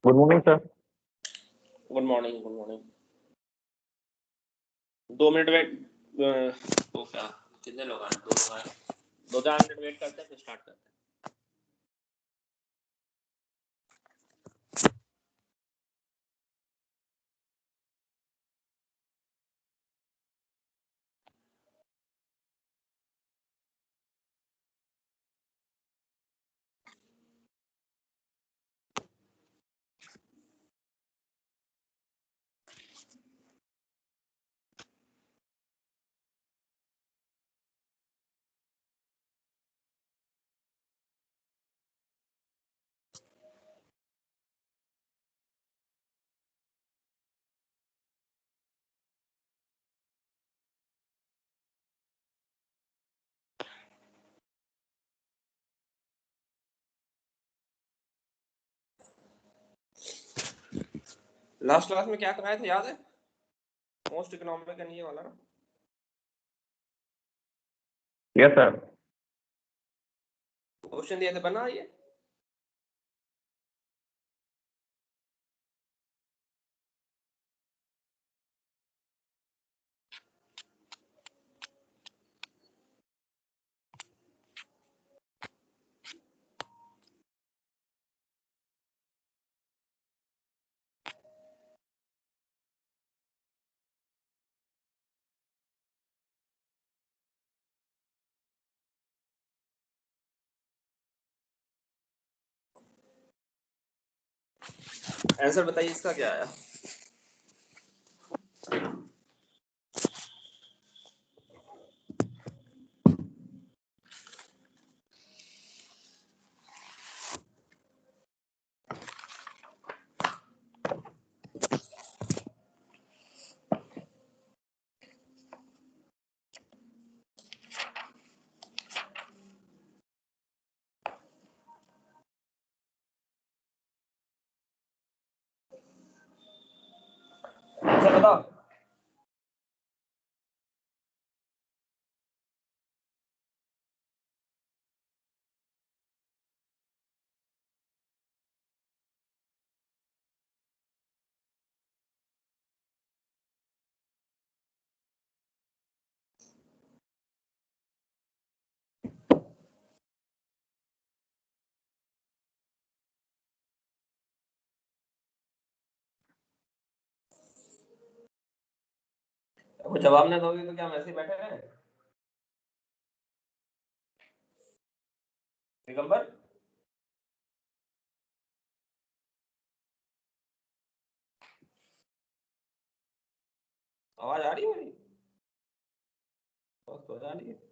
Good morning sir. Good morning, good morning. 2 minute wait. तो क्या कितने लोग आए? 2 लोग आए। 2-4 मिनट वेट करते हैं फिर स्टार्ट करते हैं। लास्ट क्लास में क्या कराया था याद है? मोस्ट इकोनॉमिक एंड ये वाला ना? Yes sir. क्वेश्चन दिए थे, बना ये? आंसर बताइए इसका क्या आया? आंसर बताओ। वो जवाब ना दोगे तो क्या हम ऐसे ही बैठे हैं? दिगंबर, आवाज आ रही है मेरी? तो आ रही है।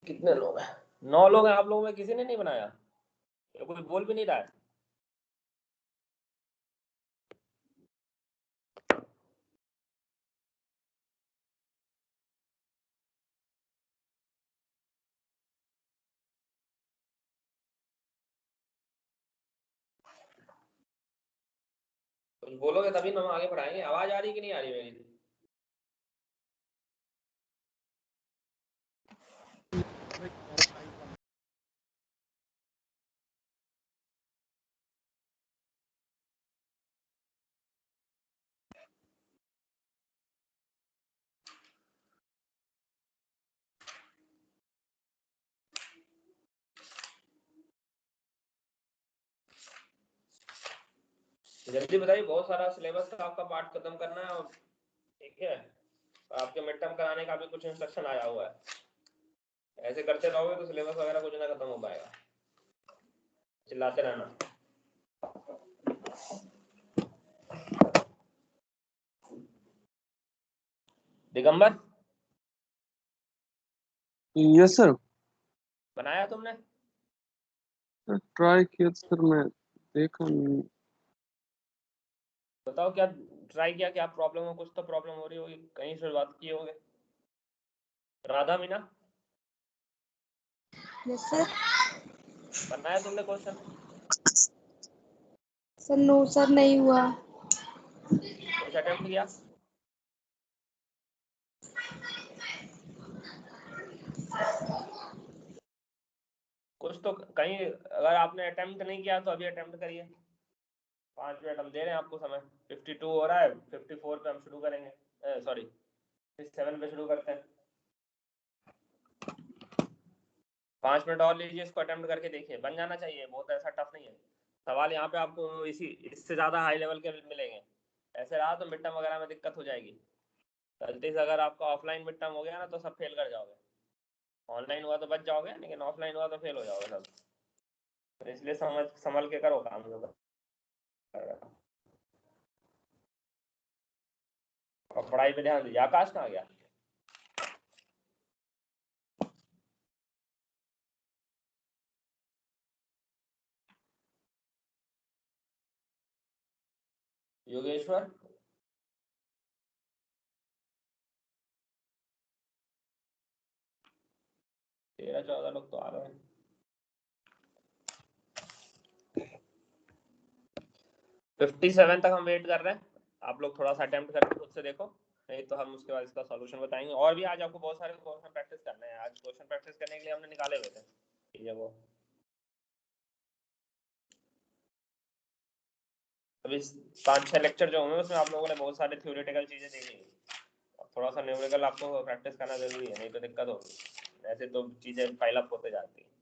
कितने लोग हैं? 9 लोग हैं। आप लोगों में किसी ने नहीं बनाया? ये कोई बोल भी नहीं रहा है। कुछ बोलोगे तभी ना हम आगे बढ़ाएंगे। आवाज आ रही कि नहीं आ रही मेरी? जल्दी बताइए। बहुत सारा सिलेबस का आपका पार्ट खत्म करना है। और ठीक है, आपके मिड टर्म कराने का भी कुछ इंस्ट्रक्शन आया हुआ है। ऐसे करते रहोगे तो सिलेबस वगैरह कुछ ना खत्म हो पाएगा। चिल्लाते रहना। Digambar, yes sir. बनाया तुमने? ट्राई किया सर, मैं देखा नहीं। बताओ क्या ट्राई किया, क्या प्रॉब्लम हो? कुछ तो प्रॉब्लम हो रही होगी, कहीं से बात किए होगे। राधा मीना? Yes sir. बनाया तुमने क्वेश्चन? सर नो सर, नहीं हुआ। कुछ अटेम्प्ट किया? कुछ तो कहीं, अगर आपने अटेम्प्ट नहीं किया तो अभी अटेम्प्ट करिए। 5 मिनट हम दे रहे हैं आपको समय। 52 हो रहा है, 54 पे हम शुरू करेंगे, सॉरी 57 पे शुरू करते हैं। 5 मिनट और लीजिए, इसको अटेम्प्ट करके देखिए, बन जाना चाहिए, बहुत ऐसा टफ नहीं है सवाल। यहाँ पे आपको इससे ज्यादा हाई लेवल के मिलेंगे। ऐसे रहा तो मिड टर्म वगैरह में दिक्कत हो जाएगी। गलती से अगर आपका ऑफलाइन मिड टर्म हो गया ना तो सब फेल कर जाओगे। ऑनलाइन हुआ तो बच जाओगे, लेकिन ऑफलाइन हुआ तो फेल हो जाओगे सब। तो इसलिए संभल के करो काम जो कर। और पढ़ाई पे ध्यान दीजिए। आकाश कहाँ गया? योगेश्वर? तेरह 14 लोग तो आ रहे हैं। 57 तक हम वेट कर रहे हैं। आप लोग थोड़ा सा अटेम्प्ट करके खुद से देखो, नहीं तो हम उसके बाद इसका सॉल्यूशन बताएंगे। और भी आज आपको बहुत सारे क्वेश्चन प्रैक्टिस करने हैं। आज क्वेश्चन प्रैक्टिस करने के लिए हमने निकाले हुए थे, ठीक है। वो अभी 5-6 लेक्चर जो होंगे उसमें आप लोगों ने बहुत सारे थ्योरेटिकल चीजें देखी। अब थोड़ा सा न्यूमेरिकल आपको प्रैक्टिस करना जरूरी है, नहीं तो दिक्कत होगी। ऐसे तो चीजें पाइल अप होते जाती है।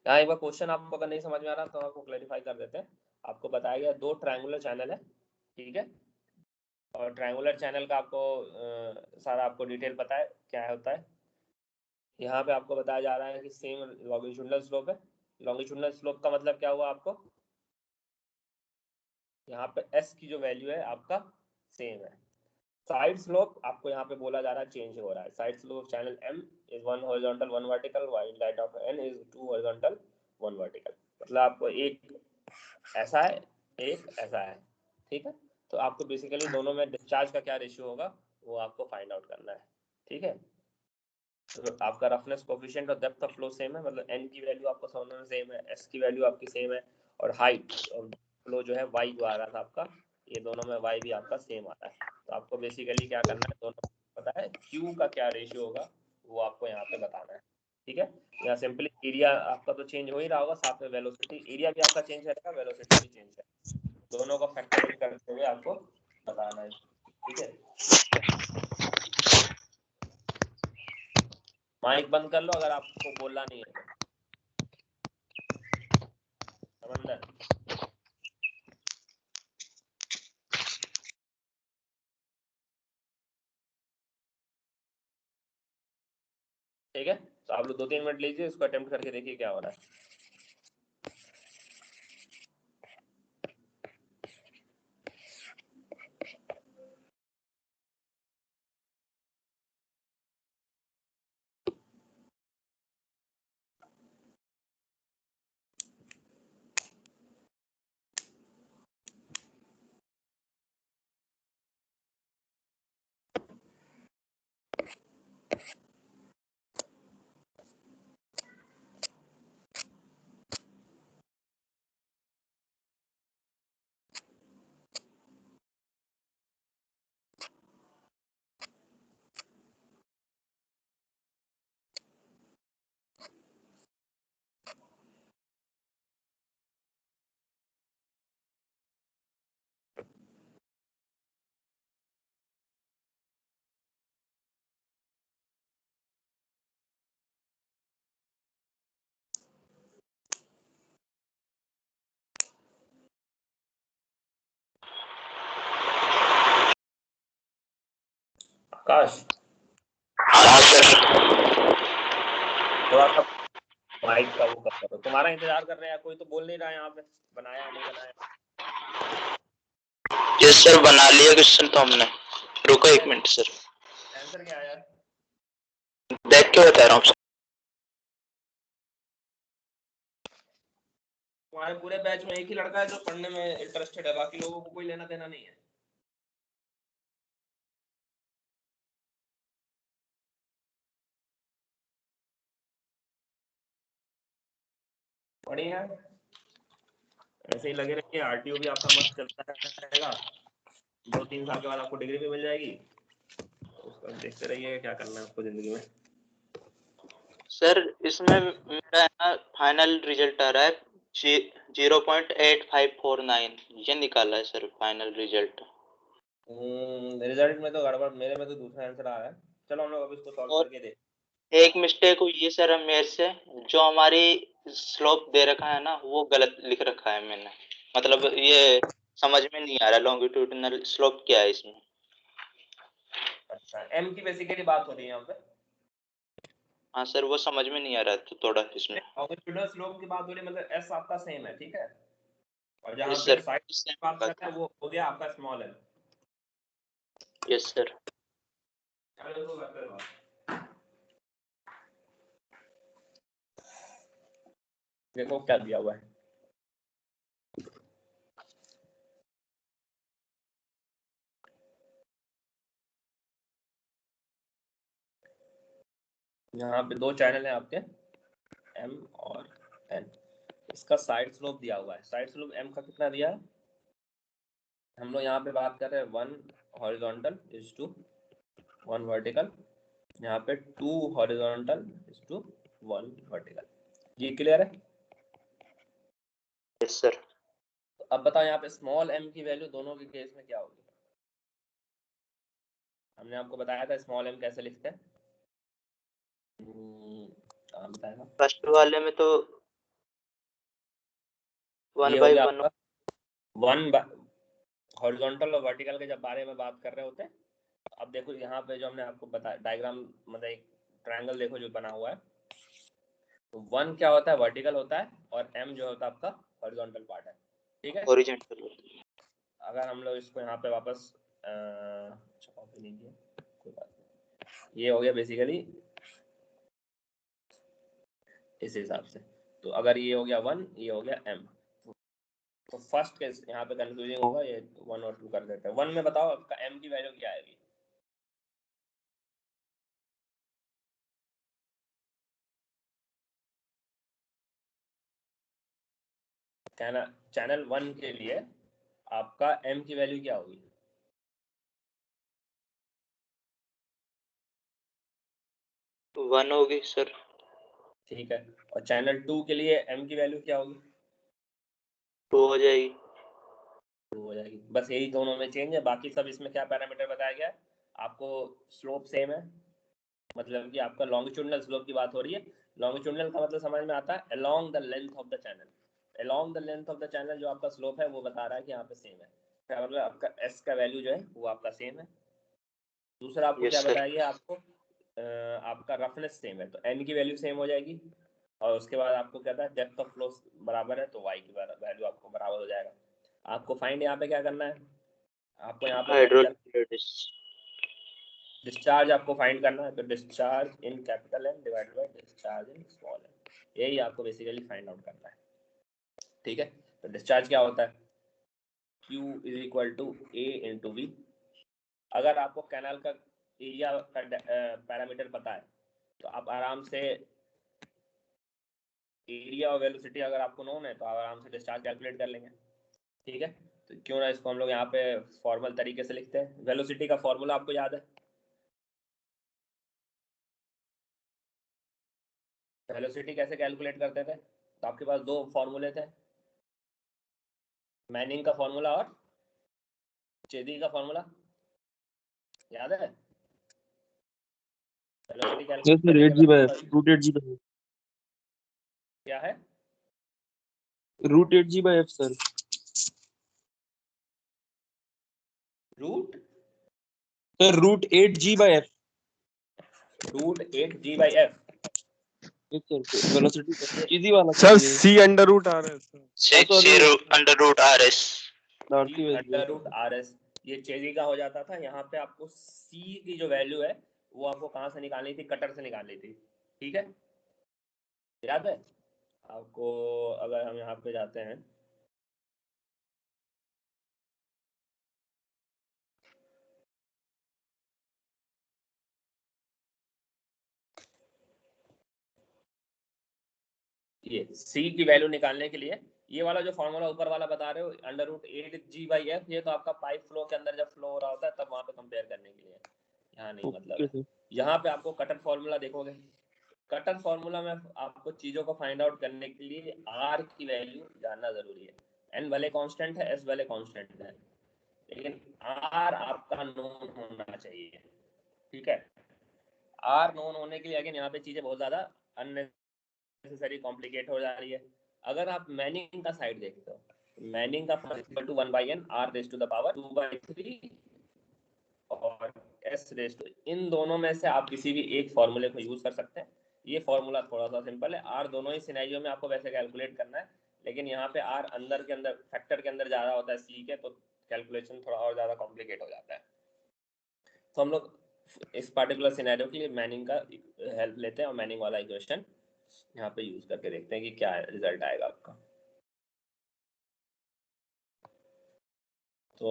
यहाँ एक बार क्वेश्चन आपको अगर नहीं समझ में आ रहा तो आपको क्लैरिफाई कर देते हैं। आपको बताया गया 2 ट्रायंगुलर चैनल है, ठीक है। और ट्रायंगुलर चैनल का आपको सारा आपको डिटेल पता है क्या होता है। यहाँ पे आपको बताया जा रहा है कि सेम लॉन्गिट्यूडिनल स्लोप है। लॉन्गिट्यूडिनल स्लोप का मतलब क्या हुआ आपको? यहाँ पे s की जो वैल्यू है आपका सेम है। साइड स्लोप आपको यहाँ पे बोला जा रहा है चेंज हो रहा है। Side slope channel m is 1 horizontal 1 vertical while that of n is 2 horizontal 1 vertical। मतलब आपको एक ऐसा है, एक ऐसा है, ठीक है। तो आपको बेसिकली दोनों में डिस्चार्ज का क्या रेशियो होगा वो आपको फाइंड आउट करना है, ठीक है। तो आपका रफनेस कोफिशिएंट और डेप्थ ऑफ फ्लो सेम है, मतलब n की वैल्यू आपको समझने में सेम है, s की वैल्यू आपकी सेम है, और हाइट और फ्लो जो है y जो आ रहा था आपका, ये दोनों में y भी आपका सेम आ रहा है। तो आपको बेसिकली क्या करना है, दोनों पता है q का क्या रेशियो होगा वो आपको यहाँ पे बताना है, ठीक है। यहाँ सिंपली एरिया आपका तो चेंज हो ही रहा होगा, साथ में वेलोसिटी, एरिया भी आपका चेंज करेगा, वेलोसिटी भी चेंज करेगा, दोनों को फैक्टराइज करते हुए आपको बताना है, ठीक है। माइक बंद कर लो अगर आपको बोलना नहीं है तो। समझना? ठीक है, तो आप लोग 2-3 मिनट लीजिए, इसको अटेम्प्ट करके देखिए क्या हो रहा है। आकाश, थोड़ा सा माइक का वो कर दो, तुम्हारा इंतजार कर रहे हैं, कोई तो बोल नहीं रहा है यहाँ पे, बनाया नहीं बनाया। यस सर, बना लिया क्वेश्चन तो हमने। रुको 1 मिनट सर, आंसर क्या है यार? देख के बता रहा हूँ सर। तुम्हारे पूरे बैच में एक ही लड़का है जो पढ़ने में इंटरेस्टेड है, बाकी लोगों को कोई लेना देना नहीं है। बढ़िया है, ऐसे ही लगे रहिए, आरटीओ भी आपका मस्त चलता रहेगा, 2-3 साल के बाद आपको डिग्री भी मिल जाएगी, उसको देखते रहिए क्या करना है आपको जिंदगी में। सर इसमें मेरा ना फाइनल रिजल्ट आ रहा है 0.8549, ये निकाला है सर फाइनल रिजल्ट। रिजल्ट में तो गड़बड़, मेरे में तो दूसरा आंसर आ रहा है। चलो हम लोग अब इसको सॉल्व और करके देख। एक मिस्टेक हुई है सर मेरे से, जो हमारी स्लोप दे रखा है ना वो गलत लिख रखा है मैंने, मतलब ये समझ में नहीं आ रहा लॉन्गिट्यूडिनल स्लोप क्या है इसमें। अच्छा, एम की बेसिकली बात हो रही है यहाँ पे। हाँ सर वो समझ में नहीं आ रहा तो थोड़ा इसमें। लॉन्गिट्यूडिनल स्लोप की बात हो रही है, मतलब एस आपका सेम है, ठीक है, और जहाँ यस पे सर। साइड की बात कर रहे हैं वो हो गया आपका स्मॉल एल। Yes sir. चलो इसको करते हैं बात। देखो क्या दिया हुआ है, यहाँ पे 2 चैनल है आपके, एम और एन। इसका साइड स्लोप दिया हुआ है, साइड स्लोप एम का कितना दिया है, हम लोग यहाँ पे बात कर रहे हैं 1 हॉरिजॉन्टल इज टू 1 वर्टिकल, यहाँ पे 2 हॉरिजॉन्टल इज टू 1 वर्टिकल। ये क्लियर है? Yes sir. तो अब बताओ यहाँ पे स्मॉल एम की वैल्यू दोनों के केस में क्या होगी। हमने आपको बताया था स्मॉल एम कैसे लिखते हैं, बताएगा। फर्स्ट वाले में तो ये 1 हो बाई गया 1। आपका 1 हॉरिजॉन्टल और वर्टिकल के जब बारे में बात कर रहे होते हैं। अब देखो यहाँ पे जो हमने आपको बताया डायग्राम, मतलब एक ट्रायंगल देखो जो बना हुआ है, तो 1 क्या होता है, वर्टिकल होता है, और m जो होता है आपका हॉरिजॉन्टल पार्ट है, ठीक है। हॉरिजॉन्टल। अगर हम लोग इसको यहाँ पे वापस कॉपी नहीं किया, कोई बात नहीं, ये हो गया बेसिकली इस हिसाब से। तो अगर ये हो गया 1, ये हो गया m, तो फर्स्ट केस यहाँ पे कंफ्यूजिंग होगा, ये 1 और 2 कर देते हैं। 1 में बताओ आपका m की वैल्यू क्या आएगी। चैनल 1 के लिए आपका m की वैल्यू क्या होगी। 1 होगी सर। ठीक है, और चैनल 2 के लिए m की वैल्यू क्या होगी। 2 हो जाएगी। 2 हो जाएगी, बस यही दोनों में चेंज है, बाकी सब इसमें क्या पैरामीटर बताया गया है आपको, स्लोप सेम है, मतलब कि आपका लॉन्गिट्यूडिनल स्लोप की बात हो रही है। लॉन्गिट्यूडिनल का मतलब समझ में आता है along the length of the channel, along the length of the channel जो आपका स्लोप है वो बता रहा है कि यहाँ पे सेम है, क्या मतलब आपका एस का वैल्यू जो है वो आपका सेम है। दूसरा आपको क्या यस सर। बताया गया आपको, आपका रफनेस सेम है, तो एन की वैल्यू सेम हो जाएगी, और उसके बाद आपको क्या था, डेप्थ ऑफ फ्लो बराबर है, तो वाई की वैल्यू आपको बराबर हो जाएगा। आपको फाइंड यहाँ पे क्या करना है, आपको यहाँ पे फाइंड कर डिस्चार्ज आपको फाइंड करना है, तो discharge in capital N divided by discharge in small N, यही आपको बेसिकली फाइंड आउट करना है, ठीक है। तो डिस्चार्ज क्या होता है, Q is equal to A into V. अगर आपको कैनाल का एरिया का पैरामीटर पता है तो आप आराम से एरिया और वेलोसिटी अगर आपको नोन है तो आप आराम से डिस्चार्ज कैलकुलेट कर लेंगे, ठीक है। तो क्यों ना इसको हम लोग यहाँ पे फॉर्मल तरीके से लिखते हैं। वेलोसिटी का फॉर्मूला आपको याद है, वेलोसिटी कैसे कैलकुलेट करते थे, तो आपके पास 2 फॉर्मूले थे, मैनिंग का फॉर्मूला और चेदी का फॉर्मूला, याद है। वेलोसिटी यस कैलकुलेट सर, करने एट के जी बाय बाद रूट 8 जी बाय क्या है, root 8 G by F sir. Root sir root 8 G by F. √8 g/f। Yes sir, velocity easy वाला सर चाहिए। सी अंडर रूट आ रहा है सर। हाँ sorry, under root R S. See under root R S, ये चेजी का हो जाता था। यहाँ पे आपको सी की जो वैल्यू है वो आपको कहाँ से निकालनी थी, कटर से निकालनी थी, ठीक है, याद है आपको। अगर हम यहाँ पे जाते हैं, ये सी की वैल्यू निकालने के लिए ये वाला जो फॉर्मूला ऊपर वाला बता रहे हो √8g/f, ये तो आपका पाइप फ्लो के अंदर जब फ्लो हो रहा होता है तब वहां पे कंपेयर करने के लिए, यहाँ नहीं मतलब ओके है। सर। यहाँ पे आपको कटर फॉर्मूला देखोगे, कटर फॉर्मूला में आपको चीजों को फाइंड आउट करने के लिए आर की वैल्यू जानना जरूरी है। एन भले कांस्टेंट है, एस भले कांस्टेंट है, लेकिन आर आपका नोन होना चाहिए, ठीक है। आर नोन होने के लिए अगेन यहाँ पे चीजें बहुत ज्यादा अननेसेसरी कॉम्प्लिकेट हो जा रही है। अगर आप मैनिंग का साइड देखते हो, मैनिंग का इक्वल टू 1/n r⁻² 2/3 और s⁻², इन दोनों में से आप किसी भी एक फॉर्मूले को यूज कर सकते हैं। ये फॉर्मूला थोड़ा सा सिंपल है, आर दोनों ही सिनेरियो में आपको वैसे कैलकुलेट करना है, लेकिन यहाँ पे आर अंदर के अंदर फैक्टर के अंदर ज्यादा होता है सी के, तो कैलकुलेशन थोड़ा और ज्यादा कॉम्प्लिकेट हो जाता है। तो हम लोग इस पार्टिकुलर सिनेरियो के लिए मैनिंग का हेल्प लेते हैं और मैनिंग वाला इक्वेशन यहाँ पे यूज करके देखते हैं कि क्या रिजल्ट आएगा आपका। तो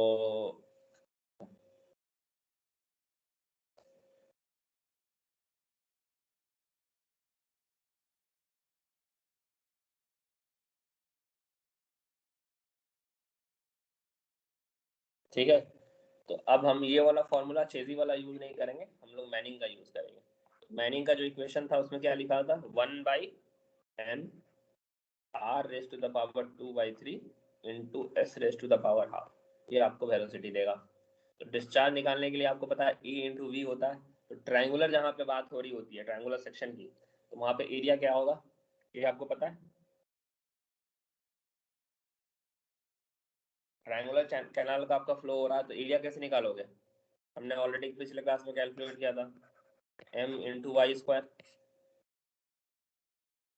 ठीक है, तो अब हम ये वाला फॉर्मूला चेजी वाला यूज नहीं करेंगे, हम लोग मैनिंग का यूज करेंगे। मैनिंग का जो इक्वेशन था उसमें क्या लिखा था, 1/n r⁻²/3 इंटू s⁻², ये आपको वेलोसिटी देगा। तो डिस्चार्ज निकालने के लिए आपको पता है E इंटू वी होता है, तो ट्रायंगुलर जहाँ पे बात हो रही होती है ट्रायंगुलर सेक्शन की, तो वहाँ पे एरिया क्या होगा, ये आपको पता है। ट्रायंगुलर कैनाल का आपका फ्लो हो रहा है, तो एरिया कैसे निकालोगे, हमने ऑलरेडी पिछले क्लास में कैलकुलेट किया था, m into y²।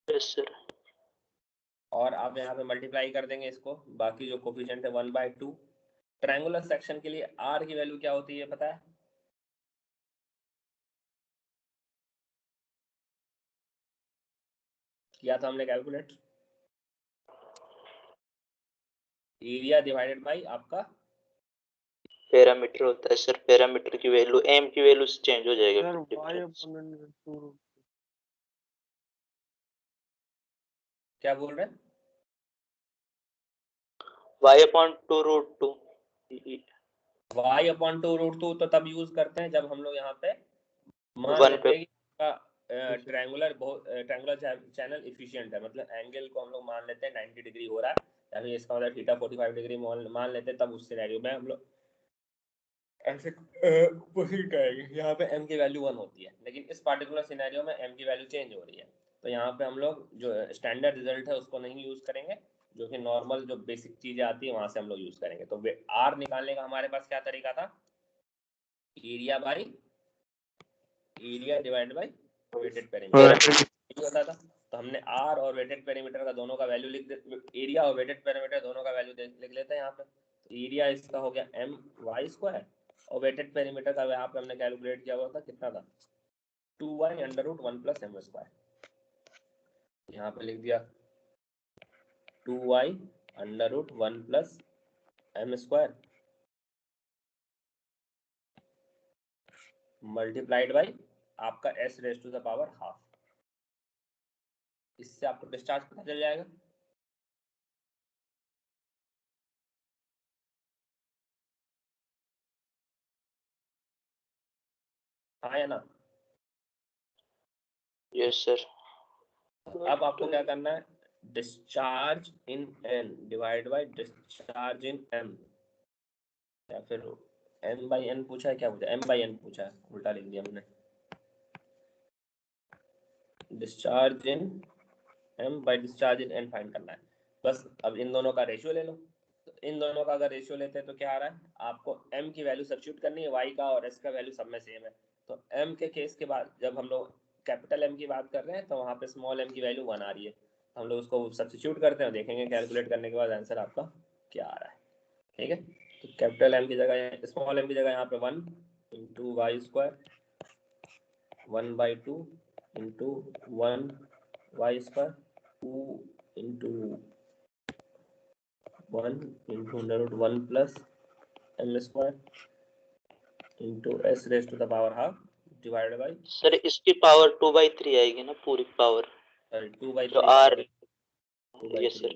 Yes sir. और आप यहाँ पे मल्टीप्लाई कर देंगे इसको, बाकी जो कोफिशिएंट है 1/2। ट्रायंगुलर सेक्शन के लिए r की वैल्यू क्या होती है पता है, किया था हमने कैलकुलेट, एरिया डिवाइडेड बाय आपका पैरामीटर होता है सर, पैरामीटर की वैल्यू एम की वैल्यू से चेंज हो जाएगा सर डिफरेंस। क्या बोल रहे हैं, y/2√2 y/2√2 तो तब यूज करते हैं जब हम लोग यहाँ पे मान 1 लेते पे। हैं कि ट्रायंगुलर चैनल इफिशिएंट है, मतलब एंगल को हम लोग मान लेते हैं 90 डिग्री हो रहा है, यानी इसका मतलब थीटा 45 डिग्री मान लेते हैं, तब उस सिनेरियो में हम लोग ऐसे प्रोसीड करेंगे। यहाँ पे m की वैल्यू 1 होती है, लेकिन इस पार्टिकुलर सिनेरियो में m की वैल्यू चेंज हो रही है, तो यहाँ पे हम लोग जो स्टैंडर्ड रिजल्ट है उसको नहीं यूज करेंगे, जो कि नॉर्मल जो बेसिक चीजें आती है वहां से हम लोग यूज करेंगे। तो r निकालने का हमारे पास क्या तरीका था, area divide by wetted perimeter होता था। तो हमने r और वेटेड पेरीमीटर का दोनों का वैल्यू एरिया और वेटेड पेरीमीटर दोनों का वैल्यू लिख लेते हैं यहाँ पे। तो एरिया इसका हो गया my² और वेटेड पेरीमीटर का यहाँ पे हमने कैलकुलेट किया हुआ था, कितना था 2y√1 + m²। यहाँ पे लिख दिया 2y√1 + m² मल्टीप्लाइड बाई आपका s⁻²। इससे आपको डिस्चार्ज पता चल जाएगा। हाँ या ना, यस सर। अब आपको क्या करना है, discharge in n divide by discharge in m, या फिर m/n पूछा है, क्या पूछा है, m/n पूछा है, उल्टा लिख दिया हमने। Discharge in m by discharge in n find करना है बस। अब इन दोनों का रेशियो ले लो, तो इन दोनों का अगर रेशियो लेते हैं तो क्या आ रहा है, आपको m की वैल्यू सब्स्टिट्यूट करनी है, y का और s का वैल्यू सब में सेम है। तो m के केस के बाद जब हम लोग कैपिटल M की बात कर रहे हैं तो वहाँ पे स्मॉल m की वैल्यू 1 आ रही है, हम लोग उसको सब्स्टिट्यूट करते हैं और देखेंगे कैलकुलेट करने के बाद आंसर आपका क्या आ रहा है। ठीक है, तो कैपिटल M की जगह स्मॉल m की जगह यहाँ पे 1 into y², 1/2 into 1y², 2 into 1 into √1 + m² into s⁻² divided by sir इसकी पावर 2/3 आएगी ना, पूरी पावर 2/3 जो क्या r होगी, यस सर।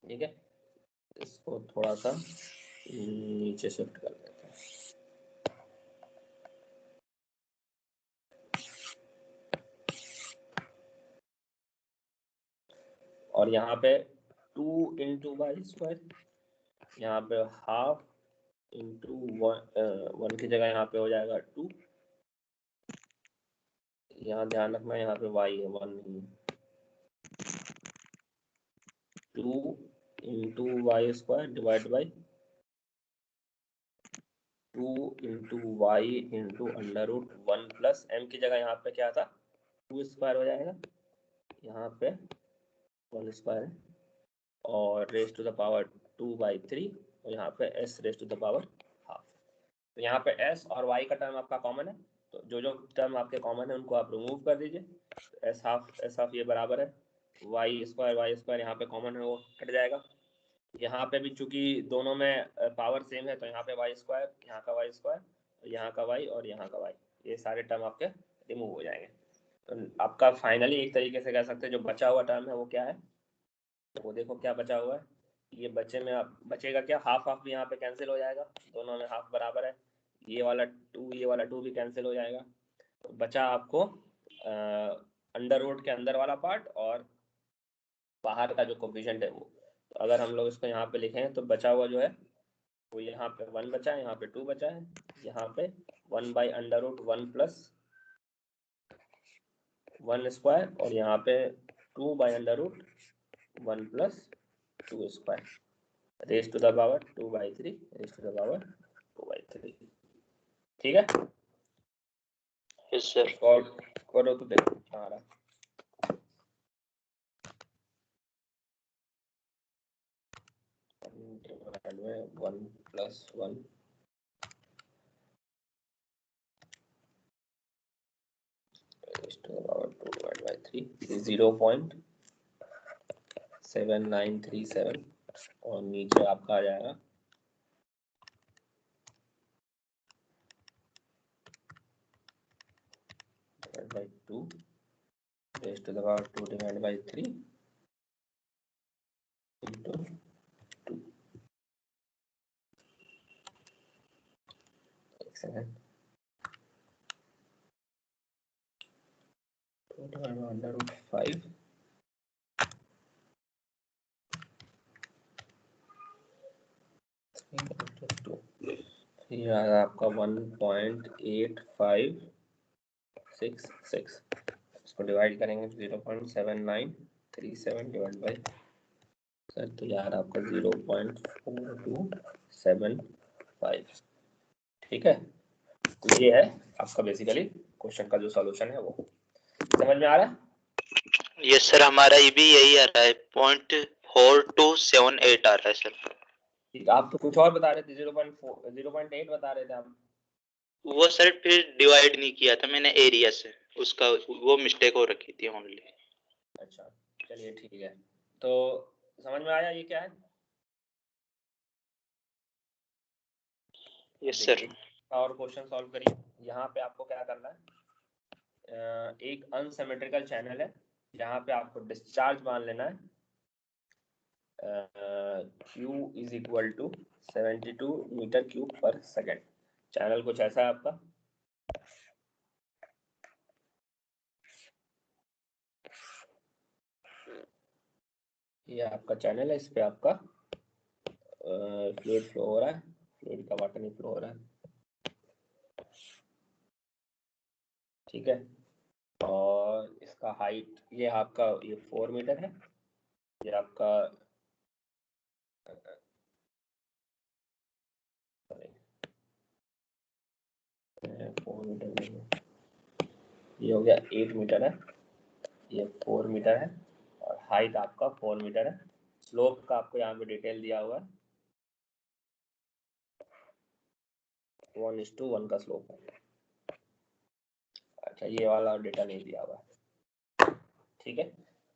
ठीक है, इसको थोड़ा सा नीचे शिफ्ट कर देते हैं। और यहाँ पे 2 इंटू वाई स्क्वायर, यहाँ पे हाफ इंटू 1 की जगह यहाँ पे हो जाएगा 2। यहाँ ध्यान रखना यहाँ पे y है 1 नहीं, 2 into Y square divide by 2 into Y into under root 1 plus m की जगह यहाँ पे क्या था 2 स्क्वायर हो जाएगा, यहाँ पे 1 स्क्वायर है, और रेस टू द पावर 2/3, और यहाँ पे s raise to the power half. तो यहाँ पे s और y का टर्म आपका कॉमन है, तो जो जो टर्म आपके कॉमन है उनको आप रिमूव कर दीजिए। s हाफ ये बराबर है y स्क्वायर यहाँ पे कॉमन है वो कट जाएगा। यहाँ पे भी चूंकि दोनों में पावर सेम है तो यहाँ पे y स्क्वायर, यहाँ का y स्क्वायर, यहाँ का y और यहाँ का y, ये सारे टर्म आपके रिमूव हो जाएंगे। तो आपका फाइनली एक तरीके से कह सकते हैं जो बचा हुआ टर्म है वो क्या है, वो देखो क्या बचा हुआ है, ये बचेगा क्या, हाफ हाफ भी यहाँ पे कैंसिल हो जाएगा, दोनों में हाफ बराबर है, ये वाला 2 भी कैंसिल हो जाएगा। तो बचा आपको अंडर रूट के अंदर वाला पार्ट और बाहर का जो कोफिशिएंट है वो। तो अगर हम लोग इसको यहाँ पे लिखें तो बचा हुआ जो है वो यहाँ पे 1 बचा है, यहाँ पे 2 बचा है, यहाँ पे 1/√1 प्लस 1 स्क्वायर, और यहाँ पे 2/√1 plus 2 square raise to the power 2/3 raise to the power 2/3। ठीक है, यस सर। सॉल्व करो तो देखो क्या आ रहा है। 1 plus 1 raised to the power 2/3 0.7937, और नीचे आपका आ जाएगा 2 raised to the power 2/3 into 2। एक सेकंड, 2/5 2, ये आया आपका 1.8566। इसको डिवाइड करेंगे 0.7937 डिवाइड बाई सर, तो यार आपका 0.4275। ठीक है, तो ये है आपका बेसिकली क्वेश्चन का जो सॉल्यूशन है वो समझ में आ रहा है। यस सर, हमारा ये भी यही आ रहा है 0.4278 आ रहा है सर। आप तो कुछ और बता रहे थे, 0.8 बता रहे थे आप। वो सर फिर डिवाइड नहीं किया था मैंने एरिया से, उसका वो मिस्टेक हो रखी थी ओनली। अच्छा चलिए ठीक है, तो समझ में आया ये क्या है। Yes sir. और क्वेश्चन सॉल्व करिए। यहाँ पे आपको क्या करना है, एक अनसिमेट्रिकल चैनल है, यहाँ पे आपको डिस्चार्ज मान लेना है Q is equal to 72 metre cube पर सेकेंड। चैनल कुछ ऐसा है आपका, ये आपका चैनल है, इस पे आपका फ्लूइड फ्लो हो रहा है, फ्लूइड का वाटर नहीं फ्लो हो रहा है। ठीक है, और इसका हाइट ये आपका ये 4 मीटर है, ये आपका 4 मीटर नहीं है, ये हो गया 8 मीटर है, ये 4 मीटर है, और हाइट आपका 4 मीटर है। स्लोप का आपको यहाँ पे डिटेल दिया हुआ है, 1:1 का स्लोप है। अच्छा ये वाला डेटा नहीं दिया हुआ है। ठीक है,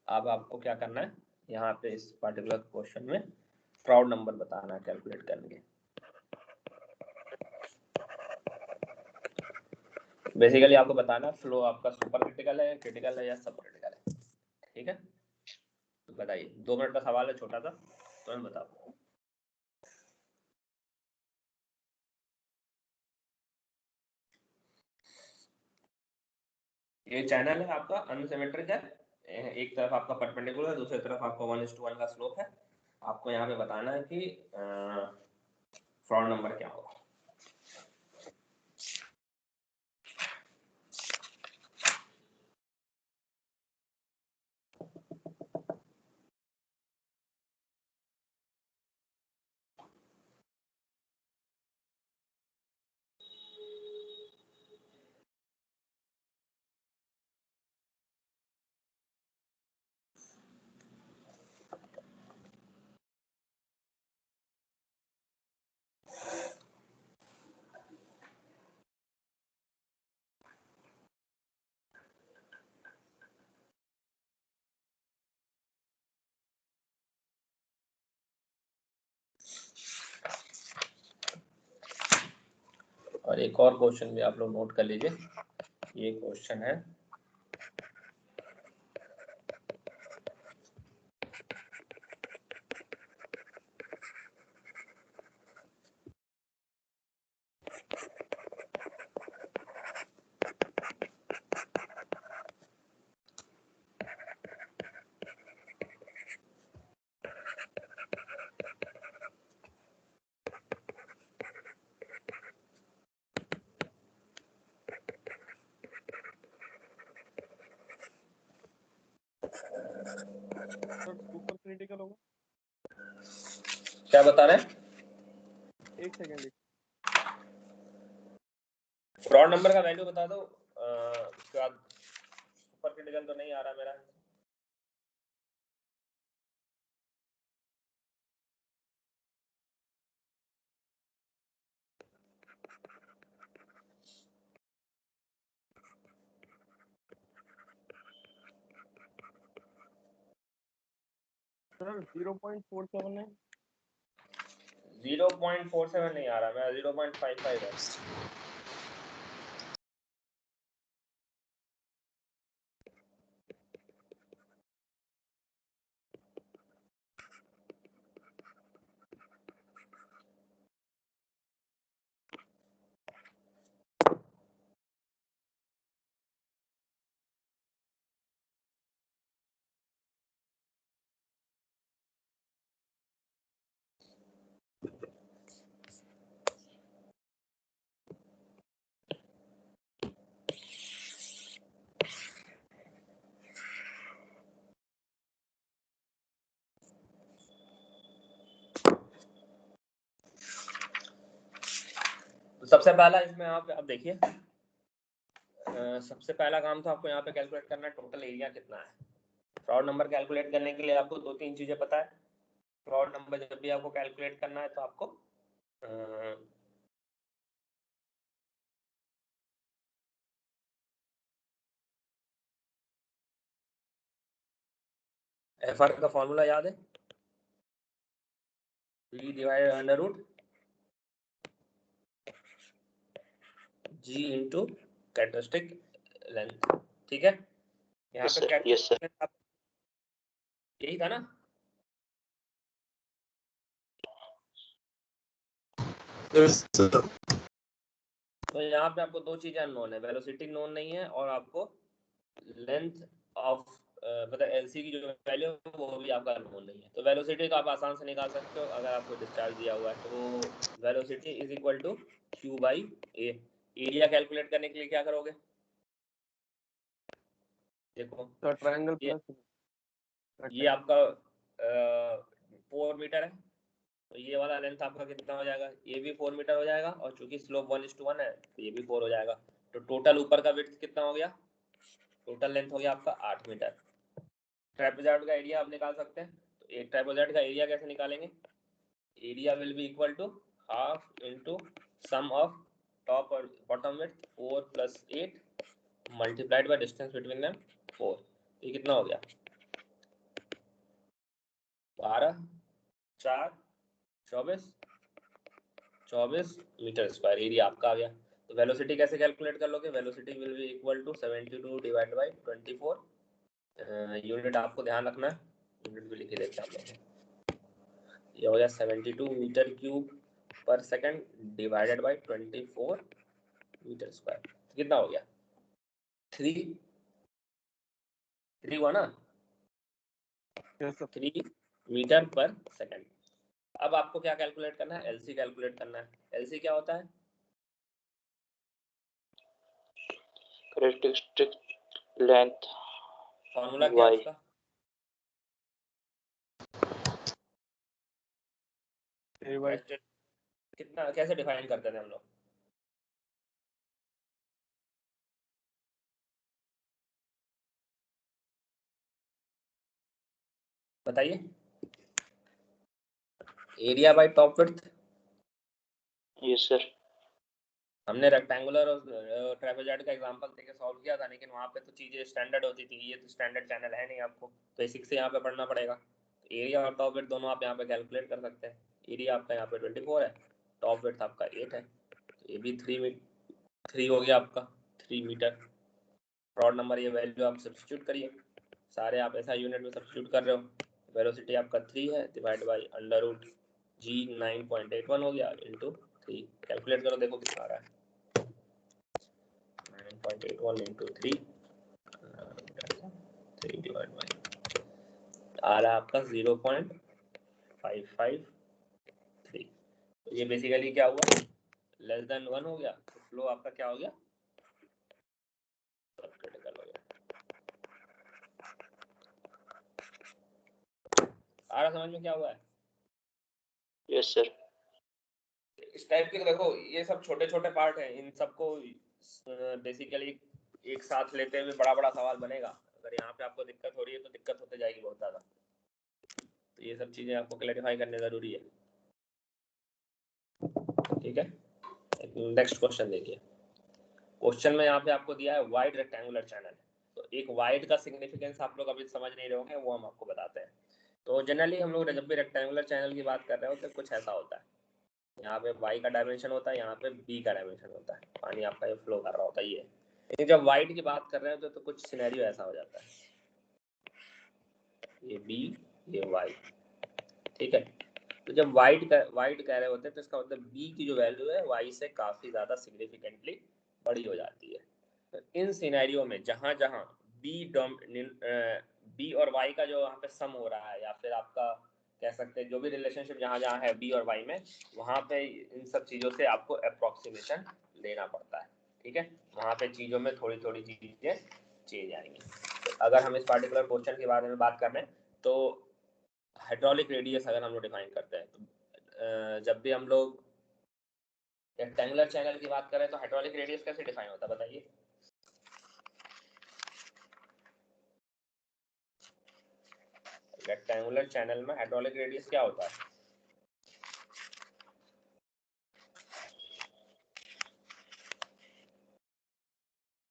अब आपको क्या करना है, यहाँ पे इस पर्टिकुलर क्वेश्चन में प्राउड नंबर बताना है कैलकुलेट करके। बेसिकली आपको बताना फ्लो आपका सुपर क्रिटिकल है, क्रिटिकल है या सब क्रिटिकल है। ठीक है, बताइए, 2 मिनट का सवाल है छोटा सा, तो मैं बताओ। ये चैनल है आपका अनसिमेट्रिक है, एक तरफ आपका परपेंडिकुलर है, दूसरी तरफ आपका 1:1 का स्लोप है। आपको यहाँ पे बताना है कि फ्रॉड नंबर क्या होगा। और एक और क्वेश्चन भी आप लोग नोट कर लीजिए, ये क्वेश्चन है सुपर क्रिटिकल होगा। क्या बता रहे हैं? एक सेकंड। फ्रॉड नंबर का वैल्यू बता दो, उसके बाद सुपर क्रिटिकल तो नहीं आ रहा मेरा। सर 0.47 है। 0.47 नहीं आ रहा मेरा, 0.55 है। तो सबसे पहला इसमें आप अब देखिए, सबसे पहला काम तो आपको यहाँ पे कैलकुलेट करना है टोटल एरिया कितना है। फ्रॉड नंबर कैलकुलेट करने के लिए आपको 2-3 चीजें पता है। फ्रॉड नंबर जब भी आपको कैलकुलेट करना है तो आपको FR का फॉर्मूला याद है, P divided under root G into characteristic length. ठीक है, यहाँ पे कैरेक्टरिस्टिक यही था ना। तो यहाँ पे आपको 2 चीजें अननोन है, वेलोसिटी नोन नहीं है और आपको लेंथ ऑफ मतलब एलसी की जो वैल्यू है वो भी आपका अननोन नहीं है। तो वेलोसिटी तो आप आसान से निकाल सकते हो अगर आपको डिस्चार्ज दिया हुआ है। तो velocity is equal to Q by A. Area calculate करने के लिए क्या करोगे, देखो तो ट्रायंगल ये आपका 4 मीटर है, तो ये वाला लेंथ आपका कितना हो जाएगा, ये भी 4 मीटर हो जाएगा, और चूंकि स्लोप 1:1 है तो ये भी 4 हो जाएगा। तो टोटल ऊपर का विड्थ कितना हो गया, टोटल लेंथ हो गया आपका 8 मीटर। ट्रेपेजॉइड का एरिया आप निकाल सकते हैं। तो एक ट्रेपेजॉइड का एरिया कैसे निकालेंगे, area will be equal to half into sum of top और bottom width 4 + 8 multiplied by distance between them 4। ये कितना हो गया, 12 4 24 मीटर स्क्वायर एरिया आपका आ गया। तो वेलोसिटी कैसे कैलकुलेट कर लोगे, velocity will be equal to 72 divide by 24। Unit आपको ध्यान रखना है, यूनिट भी लिख देते हैं हम लोग। ये हो गया 72 मीटर क्यूब पर second divided by 24 metre square. कितना हो गया? 3 हुआ ना? 3 मीटर पर सेकंड। अब आपको क्या कैलकुलेट करना है? एलसी कैलकुलेट करना है। एलसी क्या होता है? कैरेक्टरिस्टिक लेंथ फॉर्मूला क्या है y उसका? कितना कैसे डिफाइन करते थे हम लोग? बताइए। Area bye top width. Yes sir. हमने रेक्टेंगुलर और ट्रेपेजॉइड का एग्जांपल देके सॉल्व किया था, लेकिन वहाँ पे तो चीजें स्टैंडर्ड होती थी, ये तो स्टैंडर्ड चैनल है नहीं, आपको बेसिक से यहाँ पे पढ़ना पड़ेगा। एरिया और टॉप विड्थ दोनों आप यहाँ पे कैलकुलेट कर सकते हैं। एरिया आपका यहाँ पे 24 है, टॉप विड्थ आपका 8 है, तो ये भी 3 हो गया आपका 3 मीटर। रॉड नंबर ये वैल्यू आप सब्स्टिट्यूट करिए, सारे आप ऐसा यूनिट में सब्स्टिट्यूट कर रहे हो। वेलोसिटी आपका 3 है डिवाइड बाई अंडर रूट जी 9.81 हो गया इंटू 3। कैलकुलेट करो, देखो कितना आ रहा है। 9.81 इंटू 3 डिवाइड बाई आ रहा है आपका 0.553। तो ये बेसिकली क्या हुआ? लेस देन 1 हो गया, तो फ्लो आपका क्या हो गया? क्रिटिकल हो गया। आ रहा समझ में क्या हुआ है? Yes sir. इस टाइप के देखो, ये सब छोटे छोटे पार्ट हैं, इन सबको बेसिकली एक साथ लेते हुए बड़ा बड़ा सवाल बनेगा। अगर यहाँ पे आपको दिक्कत हो रही है तो दिक्कत होते जाएगी बहुत ज़्यादा, तो ये सब चीज़ें आपको क्लैरिफाई करने ज़रूरी है। ठीक है, नेक्स्ट क्वेश्चन देखिए। क्वेश्चन में यहाँ पे आपको दिया है वाइड रेक्टेंगुलर चैनल। तो एक वाइड का सिग्निफिकेंस आप लोग अभी समझ नहीं रहे होंगे, वो हम आपको बताते हैं। तो जनरली हम लोग जब भी रेक्टेंगुलर चैनल की बात कर रहे होते हैं कुछ ऐसा होता है, यहाँ पे y का डायमेंशन होता है, यहाँ पे b का डायमेंशन होता है, पानी आपका ये फ्लो कर रहा होता है ये। लेकिन जब वाइड की बात कर रहे हो तो कुछ सिनेरियो ऐसा हो जाता है, ये b ये y, ठीक है। तो जब वाइड कह रहे होते हैं तो इसका मतलब b की जो वैल्यू है y से काफी ज्यादा सिग्निफिकेंटली बड़ी हो जाती है। तो इन सिनेरियो में जहां जहां b और y का जो यहाँ पे सम हो रहा है, या फिर आपका कह सकते हैं जो भी रिलेशनशिप जहाँ जहाँ है b और y में, वहाँ पे इन सब चीज़ों से आपको अप्रोक्सीमेशन लेना पड़ता है। ठीक है, वहाँ पे चीज़ों में थोड़ी थोड़ी चीज़ें चेंज आएंगी। तो अगर हम इस पार्टिकुलर क्वेश्चन के बारे में बात कर रहे हैं तो हाइड्रोलिक रेडियस अगर हम लोग डिफाइन करते हैं तो जब भी हम लोग रेक्टेंगुलर चैनल की बात करें तो हाइड्रोलिक रेडियस कैसे डिफाइन होता है बताइए? रेक्टेंगुलर चैनल में हाइड्रोलिक रेडियस क्या होता है?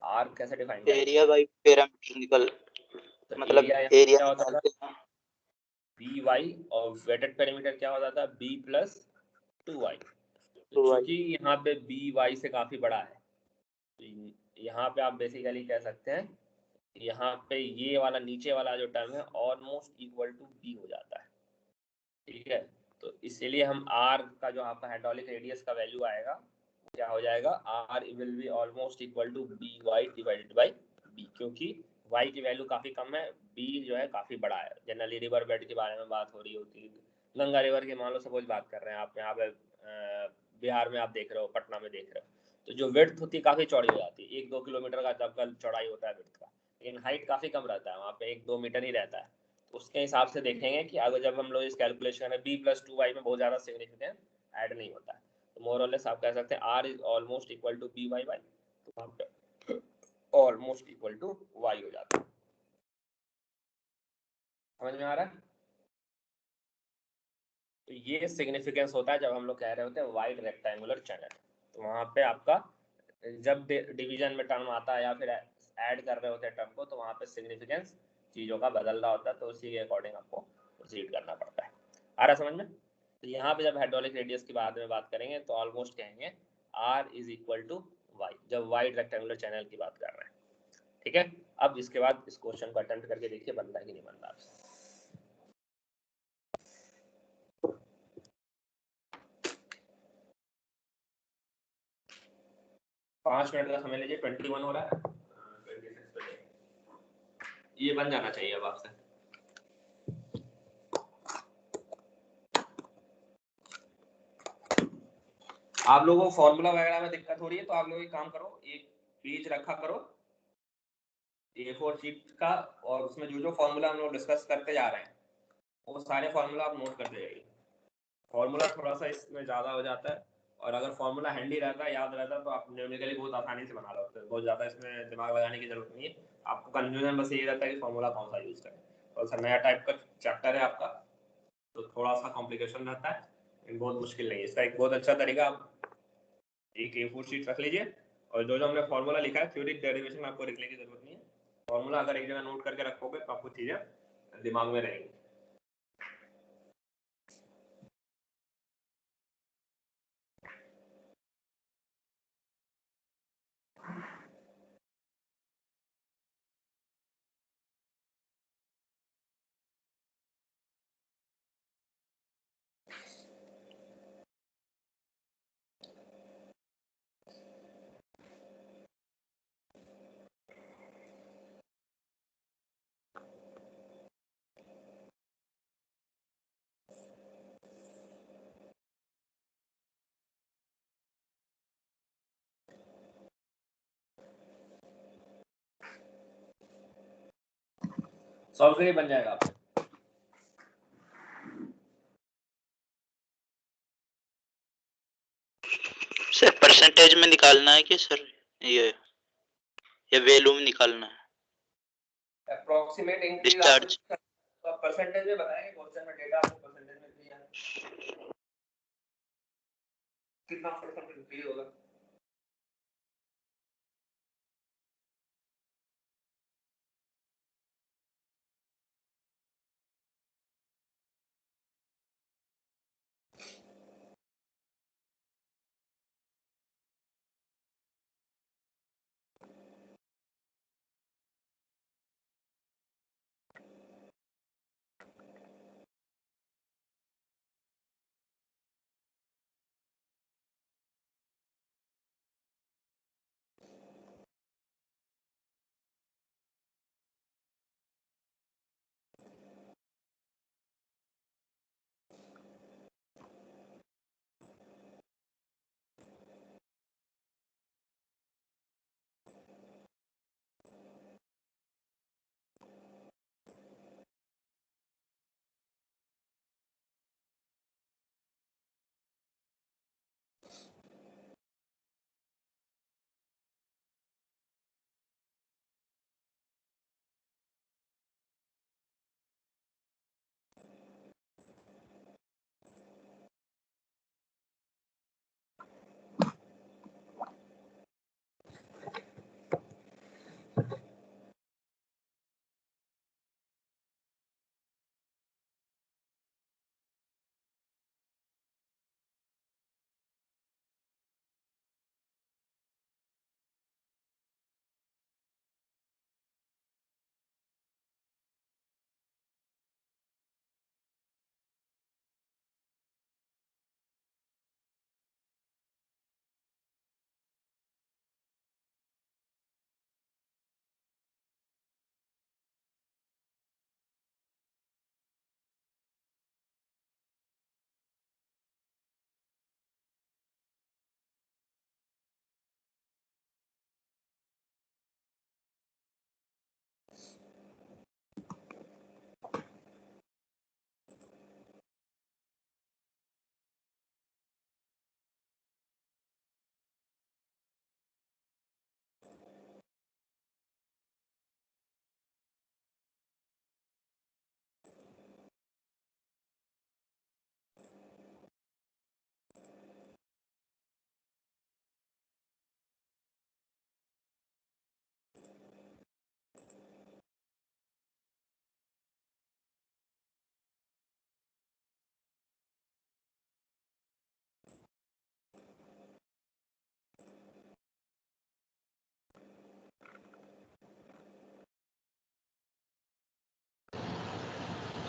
आर कैसे डिफाइन करेंगे? एरिया बाय पैरामीटर निकल, तो मतलब एरिया क्या होता था? निकालते हैं। बी वाई, और वेटेड पेरीमीटर क्या होता था? B plus 2y। तो 2y चूंकि यहाँ पे बी वाई से काफी बड़ा है, तो यहाँ पे आप बेसिकली कह सकते हैं यहाँ पे ये वाला नीचे वाला जो टर्म है ऑलमोस्ट इक्वल टू बी हो जाता है। ठीक है, तो इसीलिए हम आर का जो आपका हाइड्रोलिक रेडियस का वैल्यू आएगा क्या हो जाएगा? R will be almost equal to B Y divided by B, क्योंकि वाई की वैल्यू काफी कम है, बी जो है काफी बड़ा है। जनरली रिवर बेड के बारे में बात हो रही होती है, गंगा रिवर की मान लो सपोज बात कर रहे हैं आप, यहाँ पे बिहार में आप देख रहे हो, पटना में देख रहे हो, तो जो विड्थ होती है काफी चौड़ी हो जाती है, 1-2 किलोमीटर का जब कल चौड़ाई होता है विड्थ का, लेकिन हाइट काफी कम रहता है, वहाँ पे 1-2 मीटर ही रहता है। तो उसके हिसाब से देखेंगे कि अगर जब हम लोग इस कैलकुलेशन में बी प्लस 2y में बहुत ज़्यादा सिग्निफिकेंस ऐड नहीं होता है, तो मोर और लेस आप कह सकते हैं R is almost equal to B Y Y, तो वहाँ पे ऑलमोस्ट इक्वल टू वाई हो जाता है। समझ में आ रहा है? तो ये सिग्निफिकेंस होता है जब हम लोग कह रहे होते हैं वाइड रेक्टेंगुलर चैनल। तो वहाँ पे आपका जब डिवीजन में टर्म आता है या फिर ऐड कर रहे होते हैं टर्म को, तो वहाँ पे सिग्निफिकेंस चीज़ों का बदल रहा होता है, तो उसी के अकॉर्डिंग आपको प्रोसीड करना पड़ता है। आ रहा समझ में? तो यहाँ पे जब हाइड्रोलिक रेडियस की बात करेंगे तो ऑलमोस्ट कहेंगे R is equal to Y, जब वाइड रेक्टेंगुलर चैनल की बात कर रहे हैं। ठीक है, अब इसके बाद इस क्वेश्चन को अटेम्प्ट करके देखिए बनता है कि नहीं बनता आपसे। 5 मिनट का समय लीजिए, 21 हो रहा है, 26 पे ये बन जाना चाहिए अब आपसे। आप लोगों को फॉर्मूला वगैरह में दिक्कत हो रही है तो आप लोग एक काम करो, एक पेज रखा करो A4 शीट का, और उसमें जो जो फॉर्मूला हम लोग डिस्कस करते जा रहे हैं वो सारे फॉर्मूला आप नोट करते जाइए। फॉर्मूला थोड़ा सा इसमें ज़्यादा हो जाता है, और अगर फॉर्मूला हैंडी रहता है, याद रहता है, तो आप न्यूमेरिकली बहुत आसानी से बना सकते हो, बहुत ज़्यादा इसमें दिमाग लगाने की जरूरत नहीं है। आपको कंफ्यूजन बस ये रहता है कि फॉर्मूला कौन सा यूज़ करें। थोड़ा सा नया टाइप का चैप्टर है आपका, तो थोड़ा सा कॉम्प्लिकेशन रहता है, लेकिन बहुत मुश्किल नहीं है। इसका एक बहुत अच्छा तरीका, आप एक A4 शीट रख लीजिए, और जो जो हमने फॉर्मूला लिखा है थ्योरी डेरिवेशन में आपको लिखने की जरूरत नहीं है। फॉर्मूला अगर एक जगह नोट करके रखोगे तो आपको चीज़ें दिमाग में रहेंगी। सॉल्व करिए, बन जाएगा आपको। सर परसेंटेज में निकालना है कि सर ये वैल्यू में निकालना है? अप्रोक्सीमेट इंक्रीज डिस्चार्ज आपको परसेंटेज में बताएंगे, क्वेश्चन में डेटा आपको परसेंटेज में दिया है, कितना परसेंट इंक्रीज होगा।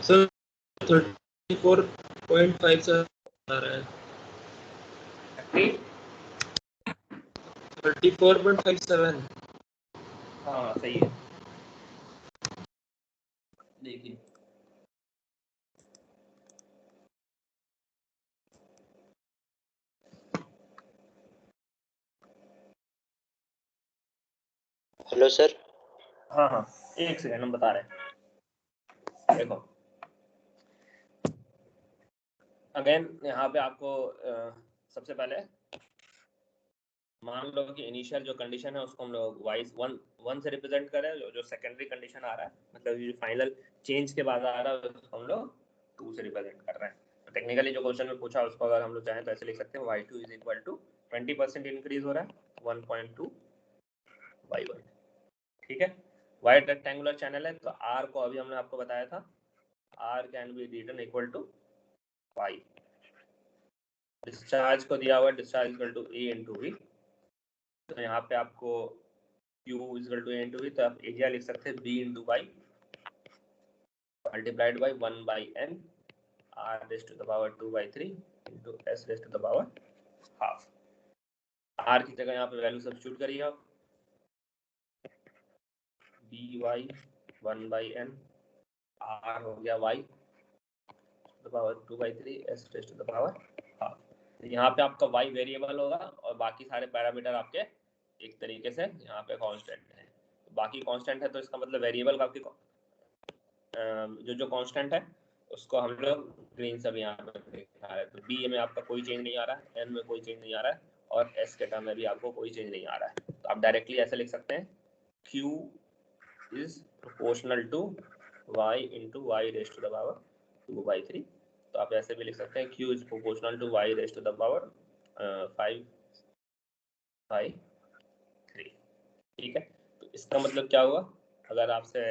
सर 34.5 सर आ रहा है। 34.57। हाँ सही है। देखिए हेलो सर। हाँ हाँ एक सेकंड हम बता रहे हैं। देखो अगेन यहाँ पे आपको सबसे पहले मान लो कि इनिशियल जो कंडीशन है उसको हम लोग वाइज वन से रिप्रेजेंट करें, जो सेकेंडरी कंडीशन आ रहा है मतलब जो फाइनल चेंज के बाद आ रहा है उसको हम लोग 2 से रिप्रेजेंट कर रहे हैं। तो टेक्निकली जो क्वेश्चन में पूछा उसको अगर हम लोग चाहें तो ऐसे लिख सकते हैं y2 is equal to 20% increase हो रहा है 1.2 y1। ठीक है, वाइड रेक्टेंगुलर चैनल है तो r को अभी हमने आपको बताया था r can be written equal to y। Discharge को दिया हुआ discharge equal to a into v, तो यहाँ पे आपको Q equal to a into v, तो आप एरिया लिख सकते हैं b into Y multiplied by 1 by n r raise to the power 2 by 3 into s raise to the power half. r की जगह यहाँ पे वैल्यू सब्स्टिट्यूट करिए आप, b y 1 by n r हो गया y to the power 2 by 3 s raise to the power half. यहाँ पे आपका y वेरिएबल होगा और बाकी सारे पैरामीटर आपके एक तरीके से यहाँ पे कांस्टेंट है। बाकी कांस्टेंट है तो इसका मतलब वेरिएबल का आपकी जो कांस्टेंट है उसको हम लोग ग्रीन से भी यहाँ पे दिखा रहे हैं। तो बी में आपका कोई चेंज नहीं आ रहा है, एन में कोई चेंज नहीं आ रहा है और एस के टर्म में भी आपको कोई चेंज नहीं आ रहा है। तो आप डायरेक्टली ऐसे लिख सकते हैं Q is proportional to y into Y raise to the power 2 by 3। तो आप ऐसे भी लिख सकते हैं Q is proportional to y raise to the power 5 by 3। ठीक है, तो इसका मतलब क्या हुआ, अगर आपसे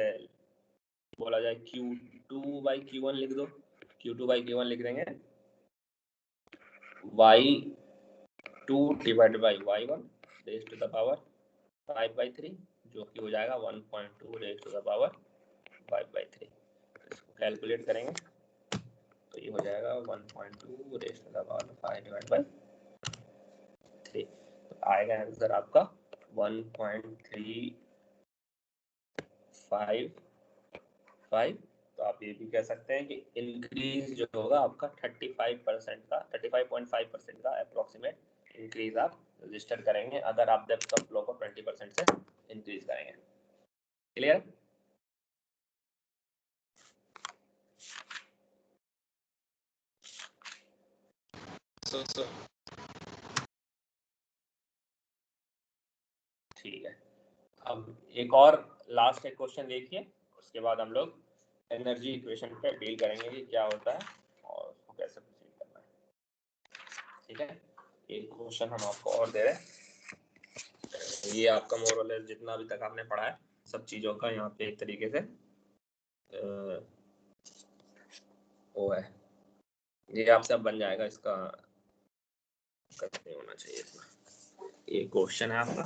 बोला जाए Q2 बाई Q1 लिख दो, Q2 बाई Q1 लिख देंगे y2 divided by y1 raise to the power 5 by 3, जो कि हो जाएगा 1.2 raise to the power 5 by 3। इसको कैलकुलेट करेंगे तो ये हो जाएगा 1.2 raise to the power 5 divide by 3। तो आएगा आंसर आपका 1.355। तो आप ये भी कह सकते हैं कि इंक्रीज जो होगा आपका 35% का 35.5% का अप्रोक्सीमेट इंक्रीज आप रजिस्टर करेंगे अगर आप डेप्थ ऑफ फ्लो को 20% से इंक्रीज करेंगे। क्लियर? ठीक है, अब एक और लास्ट एक क्वेश्चन देखिए, उसके बाद हम लोग एनर्जी इक्वेशन पे डील करेंगे कि क्या होता है और उसको कैसे प्रोसीड करना है। ठीक है, एक क्वेश्चन हम आपको और दे रहे हैं। ये आपका मोरलेस जितना अभी तक आपने पढ़ा है सब चीजों का यहाँ पे एक तरीके से वो है, ये आपसे अब बन जाएगा, इसका नहीं होना चाहिए इसमें। ये क्वेश्चन है आपका,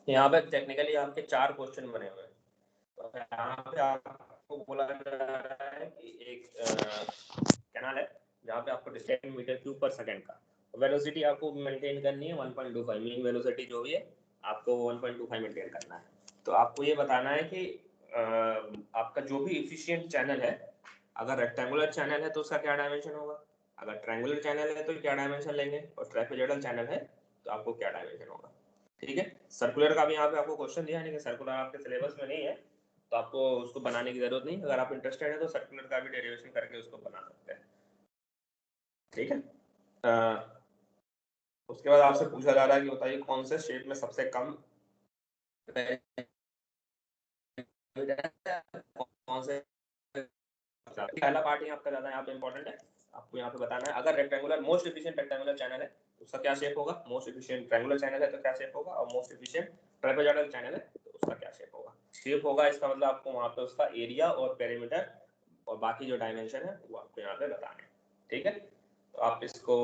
यहाँ पे टेक्निकली आपके 4 क्वेश्चन बने हुए हैं। तो यहाँ पे आपको बोला जा रहा है कि एक कैनाल है जहाँ पे आपको डिस्टेंस मीटर क्यूब पर सेकंड का वेलोसिटी आपको मेंटेन करनी है 1.25, मीन वेलोसिटी जो भी है आपको 1.25 मेंटेन करना है। तो आपको ये बताना है कि आपका जो भी इफिशिएंट चैनल है, अगर रेक्टेंगुलर चैनल है तो उसका क्या डायमेंशन होगा, अगर ट्रायंगुलर चैनल है तो क्या डायमेंशन लेंगे, और ट्रापेजोइडल चैनल है तो आपको क्या डायमेंशन होगा। ठीक है, सर्कुलर का भी यहाँ पे आपको क्वेश्चन दिया है, नहीं कि सर्कुलर आपके सिलेबस में नहीं है तो आपको उसको बनाने की जरूरत नहीं, अगर आप इंटरेस्टेड है तो सर्कुलर का भी डेरिवेशन करके उसको बना सकते हैं। ठीक है, उसके बाद आपसे पूछा जा रहा है कि बताइए कौन से शेप में सबसे कम कौन से पहला पार्ट यहाँ आपका ज्यादा यहाँ पे इंपॉर्टेंट है, आपको यहाँ पे बताना है अगर rectangular most efficient rectangular channel है उसका क्या शेप होगा, मोस्ट एफिशिएंट ट्रायंगुलर चैनल है तो क्या शेप होगा, और मोस्ट एफिशिएंट ट्रापेजॉइडल चैनल है तो उसका क्या शेप होगा। शेप होगा इसका मतलब आपको वहाँ पे उसका एरिया और पेरीमीटर और बाकी जो डायमेंशन है वो आपको यहाँ पे बताना है। ठीक है, तो आप इसको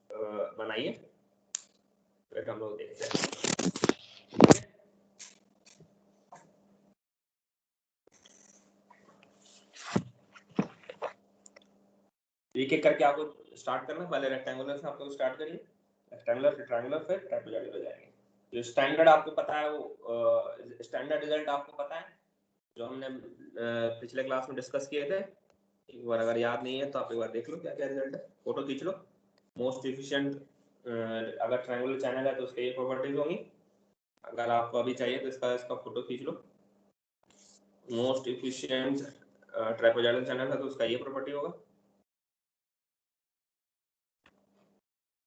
बनाइए, फिर हम लोग देखते हैं। एक एक करके आपको स्टार्ट करना, पहले रेक्टेंगुलर से आप लोग स्टार्ट करिए, रेक्टेंगुलर फिर ट्रायंगुलर फिर ट्रापेजॉइडल हो जाएंगे। जो स्टैंडर्ड आपको पता है वो स्टैंडर्ड रिजल्ट आपको पता है जो हमने पिछले क्लास में डिस्कस किए थे। एक बार अगर याद नहीं है तो आप एक बार देख लो क्या क्या रिजल्ट है, फोटो खींच लो। मोस्ट एफिशिएंट अगर ट्रायंगुलर चैनल है तो उसके ये प्रॉपर्टीज होंगी, अगर आपको अभी चाहिए तो इसका फोटो खींच लो। मोस्ट एफिशिएंट ट्रापेजॉइडल चैनल है तो उसका ये प्रॉपर्टी होगा,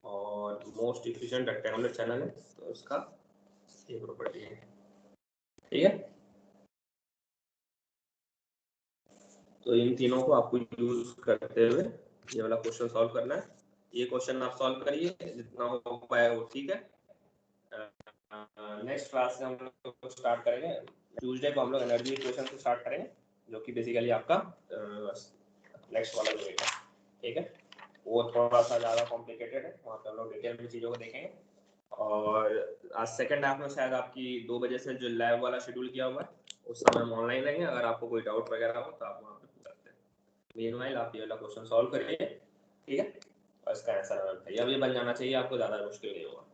और मोस्ट एफिशिएंट रेक्टेंगुलर चैनल है तो उसका ये प्रॉपर्टी है। ठीक है, तो इन तीनों को आपको यूज करते हुए ये वाला क्वेश्चन सॉल्व करना है। ये क्वेश्चन आप सॉल्व करिए जितना हो पाए वो ठीक है। नेक्स्ट क्लास में हम लोग स्टार्ट करेंगे, ट्यूसडे को हम लोग एनर्जी इक्वेशन से स्टार्ट करेंगे जो कि बेसिकली आपका नेक्स्ट वाला यूनिट है। ठीक है, वो थोड़ा सा ज़्यादा कॉम्प्लिकेटेड है, वहाँ पे हम लोग डिटेल में चीज़ों को देखेंगे। और आज सेकंड हाफ में शायद आपकी 2 बजे से जो लैब वाला शेड्यूल किया हुआ है उस समय हम ऑनलाइन रहेंगे, अगर आपको कोई डाउट वगैरह हो तो आप वहाँ पे पूछ सकते हैं। मीनवाइल आप ये वाला क्वेश्चन सॉल्व करिए, ठीक है, और इसका आंसर ये अभी बन जाना चाहिए, आपको ज़्यादा मुश्किल नहीं होगा।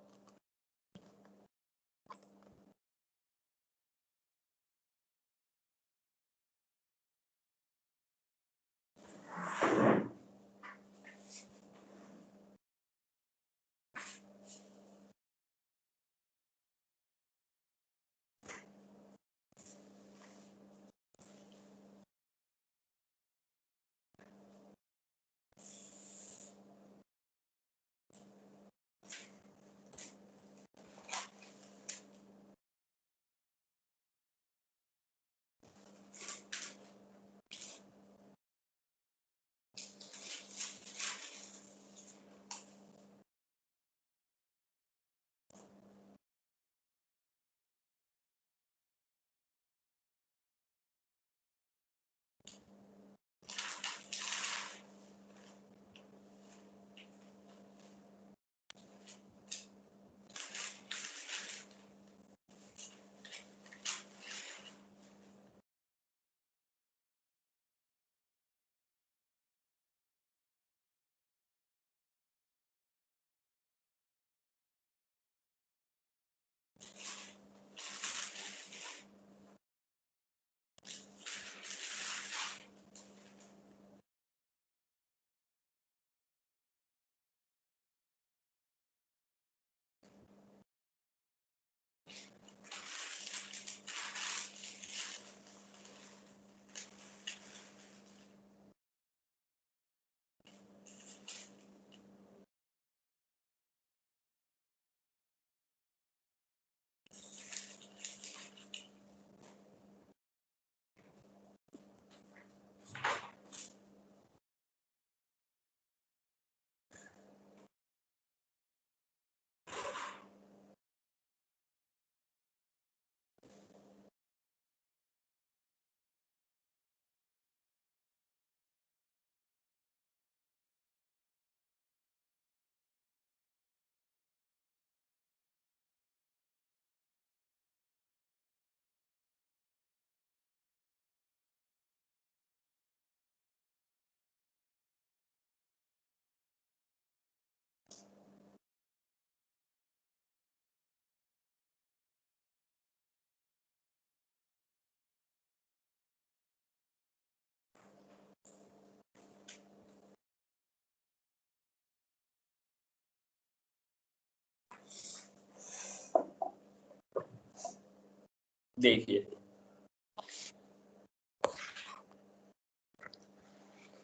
देखिए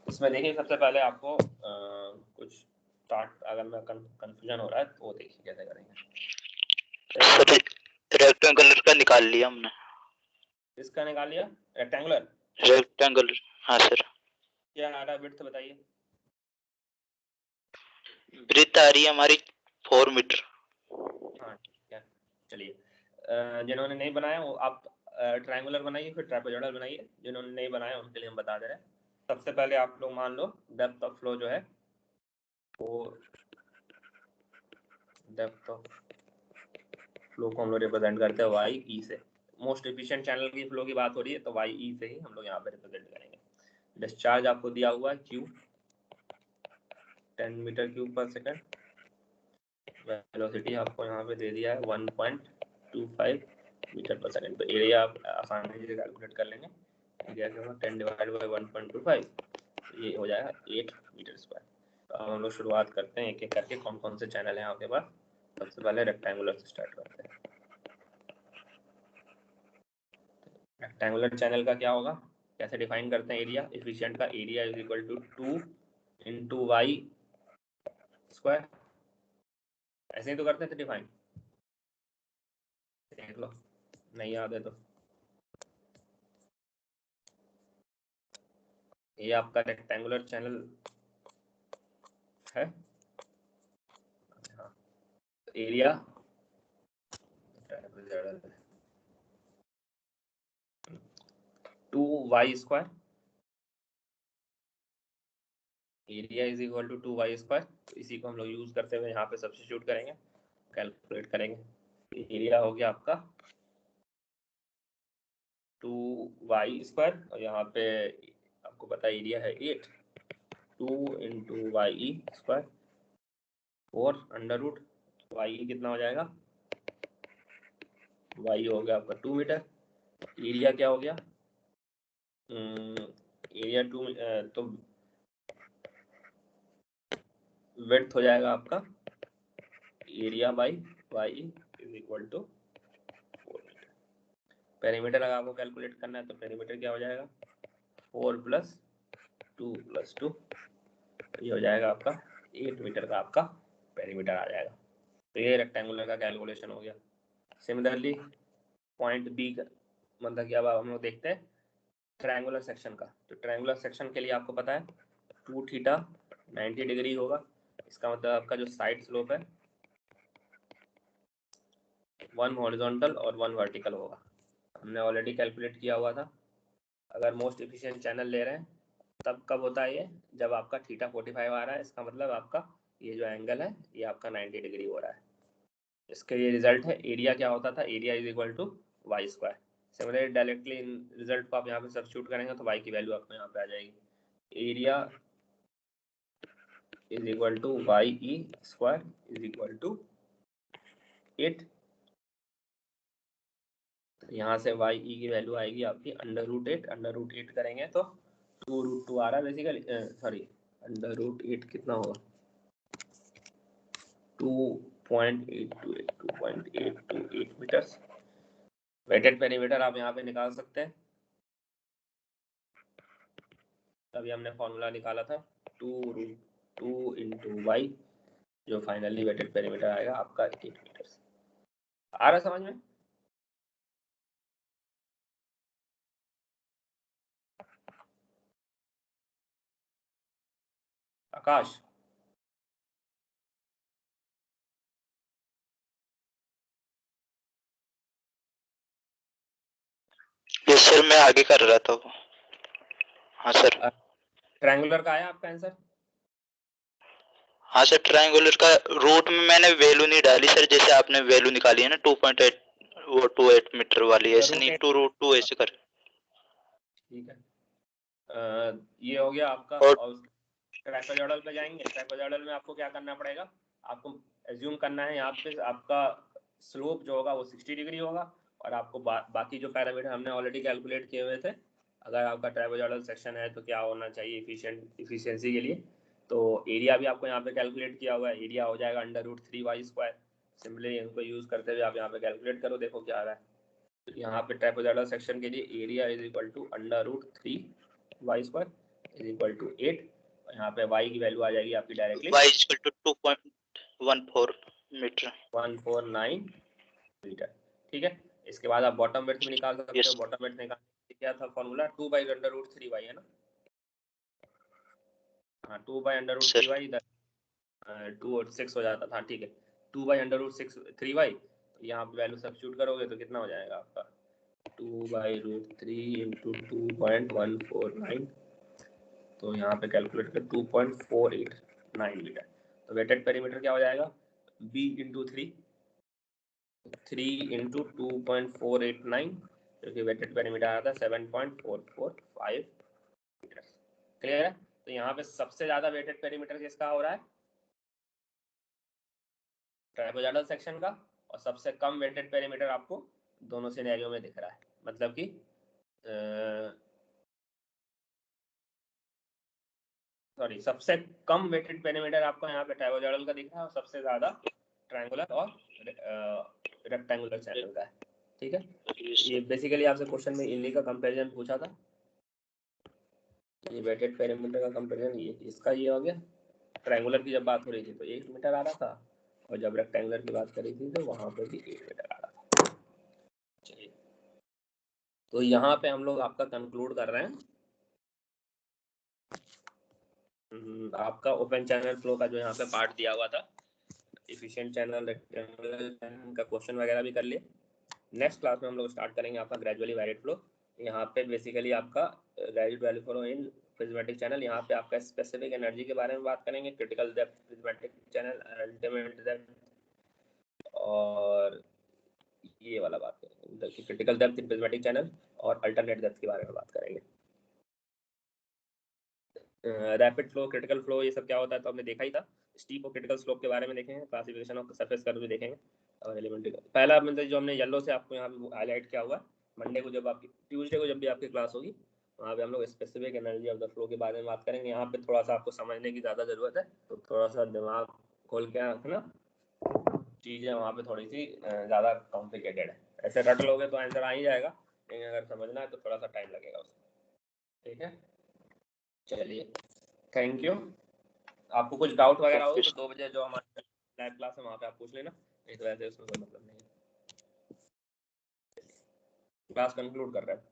इसमें देखिए सबसे पहले आपको कुछ स्टार्ट, अगर मैं कंफ्यूजन हो रहा है तो वो देखिए कैसे करेंगे। रेक्टेंगुलर का निकाल लिया हमने। इसका निकाल लिया रेक्टेंगुलर। रेक्टेंगुलर हाँ सर। क्या आ रहा है विड्थ बताइए। ब्रीथ आ रही है हमारी 4 मीटर। हाँ ठीक है, चलिए जिन्होंने नहीं बनाया वो आप ट्रायंगुलर बनाइए, फिर ट्रापेजोइडल बनाइए। जिन्होंने नहीं बनाया उनके लिए हम बता दे रहे हैं। सबसे पहले आप लोग मान लो डेप्थ ऑफ फ्लो जो है वो डेप्थ ऑफ फ्लो को हम लोग रिप्रेजेंट करते हैं वाई ई से। मोस्ट एफिशिएंट चैनल की फ्लो की बात हो रही है तो वाई ई से ही हम लोग यहाँ पे रिप्रेजेंट करेंगे। डिस्चार्ज आपको दिया हुआ है क्यू 10 मीटर क्यूब पर सेकंड। वेलोसिटी आपको यहाँ पे दे दिया है 1.25 मीटर पर सेकंड। तो एरिया आप आसानी से कैलकुलेट कर लेंगे। एरिया क्या होगा 10 डिवाइड बाई 1.25, ये हो जाएगा 8 मीटर स्क्वायर। तो अब हम लोग शुरुआत करते हैं एक एक करके कौन कौन से चैनल हैं आपके पास। सबसे पहले रेक्टेंगुलर से स्टार्ट करते हैं। रेक्टेंगुलर चैनल का क्या होगा, कैसे डिफाइन करते हैं एरिया। एफिशिएंट का area is equal to 2 into Y square. ऐसे ही तो करते थे डिफाइन, देख लो नहीं याद है तो। ये आपका रेक्टेंगुलर चैनल है। हाँ, area 2y square, area is equal to 2y square. तो इसी को हम लोग यूज करते हुए यहाँ पे सब्स्टिट्यूट करेंगे, कैलकुलेट करेंगे। एरिया हो गया आपका 2y स्क्वायर और यहाँ पे आपको पता है एरिया है 8, 2 इंटू वाई स्क्वायर और अंडर रूट वाई कितना हो जाएगा, वाई हो गया आपका 2 मीटर। एरिया क्या हो गया, एरिया 2 तो विड्थ हो जाएगा आपका area by Y is equal to 4 metre. Perimeter अगर आपको कैलकुलेट करना है तो पेरीमीटर क्या हो जाएगा 4 + 2 + 2, ये हो जाएगा आपका 8 मीटर का आपका पेरीमीटर आ जाएगा। तो ये रेक्टेंगुलर का कैलकुलेशन हो गया। सिमिलरली पॉइंट बी का मतलब कि अब हम लोग देखते हैं ट्रायंगुलर सेक्शन का। तो ट्रायंगुलर सेक्शन के लिए आपको पता है 2 थीटा 90 डिग्री होगा। इसका मतलब आपका जो साइड स्लोप है 1 हॉरिजॉन्टल और 1 वर्टिकल होगा। हमने ऑलरेडी कैलकुलेट किया हुआ था। अगर मोस्ट एफिशिएंट चैनल ले रहे हैं तब कब होता है ये, जब आपका थीटा 45 आ रहा है। इसका मतलब आपका ये जो एंगल है ये आपका 90 डिग्री हो रहा है। इसके ये रिजल्ट है। एरिया क्या होता था, area is equal to Y square. Similarly directly इन रिजल्ट को आप यहाँ पे सब्स्टिट्यूट करेंगे तो वाई की वैल्यू आपको यहाँ पे आ जाएगी। Area is equal to Y E square is equal to 8। यहाँ से वाई ई की वैल्यू आएगी आपकी √8। √8 करेंगे तो 2√2 आ रहा है बेसिकली, सॉरी √8 कितना होगा 2.828 मीटर्स। वेटेड पेरीमीटर आप यहाँ पे निकाल सकते हैं। तभी हमने फॉर्मूला निकाला था 2√2 इंटू वाई, जो फाइनली वेटेड पेरीमीटर आएगा आपका 8 मीटर्स। आ रहा समझ में। आकाश यस सर, मैं आगे कर रहा था। हाँ सर। ट्रायंगुलर का आया आपका आंसर। हाँ सर, ट्रायंगुलर का रूट में मैंने वैल्यू नहीं डाली सर, जैसे आपने वैल्यू निकाली है ना 2.8 वो 28 मीटर वाली, ऐसे नहीं 2√2 ऐसे कर। ठीक है, ये हो गया आपका। और और ट्रापेजोइडल पे जाएंगे। ट्रापेजोइडल में आपको क्या करना पड़ेगा, आपको एज्यूम करना है यहाँ पे आपका स्लोप जो होगा वो 60 डिग्री होगा और आपको बाकी जो पैरामीटर हमने ऑलरेडी कैलकुलेट किए हुए थे। अगर आपका ट्रापेजोइडल सेक्शन है तो क्या होना चाहिए इफिशियंसी के लिए, तो एरिया भी आपको यहाँ पे कैलकुलेट किया हुआ है। एरिया हो जाएगा √3y स्क्वायर। सिंपली इनको यूज करते हुए आप यहाँ पे कैलकुलेट करो, देखो क्या आ रहा है। तो यहाँ पे ट्रापेजोइडल सेक्शन के लिए area is equal to √3y square is equal to 8। यहाँ पे y की वैल्यू आ जाएगी आपकी directly y equal to 2.14 metre 149 metre. ठीक है, इसके बाद आप बॉटम विड्थ भी निकाल सकते हो। बॉटम विड्थ निकालने क्या था फॉर्मूला 2/√3y है ना। हाँ 2/√3y सर। इधर 2 और 6 हो जाता था, ठीक है 2/√6 3y, तो यहाँ पे वैल्यू सब्स्टिट्यूट करोगे तो कितना हो जाएगा आपका 2/√3 इंटू 2.149, तो यहाँ पे कैलकुलेट कर 2.489 मीटर। तो वेटेड पेरीमीटर क्या हो जाएगा b इंटू 3 इंटू 2.489, क्योंकि वेटेड पेरीमीटर आया था 7.445 मीटर। क्लियर है? तो यहाँ पे सबसे ज्यादा वेटेड पेरीमीटर किसका हो रहा है, ट्राइबोजाइडल सेक्शन का, और सबसे कम वेटेड पेरीमीटर आपको दोनों सिनेरियो में दिख रहा है, मतलब कि सॉरी सबसे कम वेटेड पेरीमीटर आपको यहाँ पे ट्राइबोजाइडल का दिख रहा है और सबसे ज्यादा ट्रायंगुलर और रेक्टेंगुलर चैनल का है, ठीक है। ये बेसिकली आपसे क्वेश्चन में इनली का कंपैरिजन पूछा था, ये वेटेड पेरीमीटर का कंपैरिजन, ये इसका ये हो गया, ट्रायंगुलर की जब बात हो रही थी तो 1 मीटर आ रहा था, और जब रेक्टेंगुलर की बात करी थी तो वहां पे भी 1 मीटर आ रहा था। चलिए, तो यहाँ पे हम लोग आपका कंक्लूड कर रहे हैं आपका ओपन चैनल फ्लो का जो यहाँ पे पार्ट दिया हुआ था, एफिशिएंट चैनल, रेक्टेंगुलर चैनल का क्वेश्चन वगैरह भी कर लिए। नेक्स्ट क्लास में हम लोग स्टार्ट करेंगे आपका ग्रेजुअली वैरिड फ्लो। यहाँ पे बेसिकली आपका gradual value flow in prismatic channel, यहाँ पे आपका स्पेसिफिक एनर्जी के बारे में बात करेंगे, critical depth prismatic channel, ultimate depth, और ये वाला बात करेंगे critical depth in prismatic channel और अल्टरनेट डेप्थ के बारे में बात करेंगे। रैपिड फ्लो, क्रिटिकल फ्लो, ये सब क्या होता है तो हमने देखा ही था। स्टीप और क्रिटिकल स्लोप के बारे में देखेंगे, क्लासिफिकेशन ऑफ सरफेस कर्व भी देखेंगे, और एलिमेंट्री पहला मतलब जो हमने येलो से आपको यहाँ पे हाईलाइट किया हुआ, मंडे को जब आपकी, ट्यूसडे को जब भी आपकी क्लास होगी वहाँ पे हम लोग specific energy of the flow के बारे में बात करेंगे। यहाँ पे थोड़ा सा आपको समझने की ज़्यादा ज़रूरत है, तो थोड़ा सा दिमाग खोल के रखना, चीज़ें वहाँ पे थोड़ी सी ज़्यादा कॉम्प्लिकेटेड है। ऐसे रट लोगे तो आंसर आ ही जाएगा, लेकिन अगर समझना है तो थोड़ा सा टाइम लगेगा उसमें, ठीक है। चलिए, थैंक यू। आपको कुछ डाउट वगैरह हो तो 2 बजे जो हमारा लाइव क्लास है वहाँ पे आप पूछ लेना, नहीं तो ऐसे उसमें कोई मतलब नहीं है। क्लास कंक्लूड कर रहे हैं।